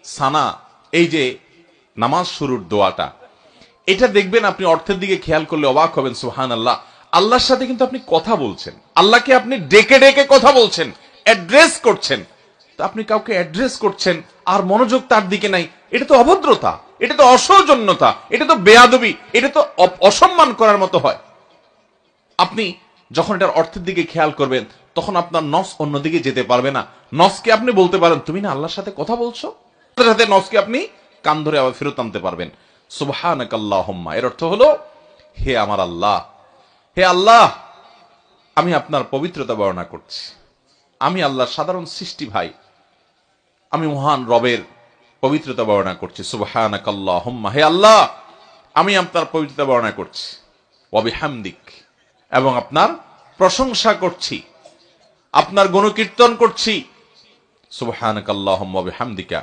সানা, এই যে নামাজ শুরুর দোয়াটা, এটা দেখবেন আপনি অর্থের দিকে খেয়াল করলে অবাক হবেন। সুবহানাল্লাহ, আল্লাহর সাথে কিন্তু আপনি কথা বলছেন, আল্লাহকে আপনি ডেকে ডেকে কথা বলছেন, অ্যাড্রেস করছেন। তো আপনি কাউকে অ্যাড্রেস করছেন আর মনোযোগ তার দিকে নাই, এটা তো অভদ্রতা, এটা তো অসৌজন্যতা, এটা তো বেয়াদবি, এটা তো অসম্মান করার মতো হয়। আপনি যখন এটার অর্থের দিকে খেয়াল করবেন, তখন আপনার নস অন্যদিকে যেতে পারবে না। নসকে আপনি বলতে পারেন, তুমি না আল্লাহর সাথে কথা বলছো, সাথে নসকে আপনি কান ধরে আবার ফেরত আনতে পারবেন। সুবহানাকাল্লাহুম্মা, এর অর্থ হলো, হে আমার আল্লাহ, হে আল্লাহ, আমি আপনার পবিত্রতা বর্ণনা করছি। আমি আল্লাহর সাধারণ সৃষ্টি ভাই, আমি মহান রবের পবিত্রতা বর্ণনা করছি। সুবহানাকাল্লাহুম্মা, হে আল্লাহ, আমি আপনার পবিত্রতা বর্ণনা করছি। ওয়া বিহামদিক, এবং আপনার প্রশংসা করছি, আপনার গুণকীর্তন করছি। সুবহানাকাল্লাহুম্মা ওয়া বিহামদিকা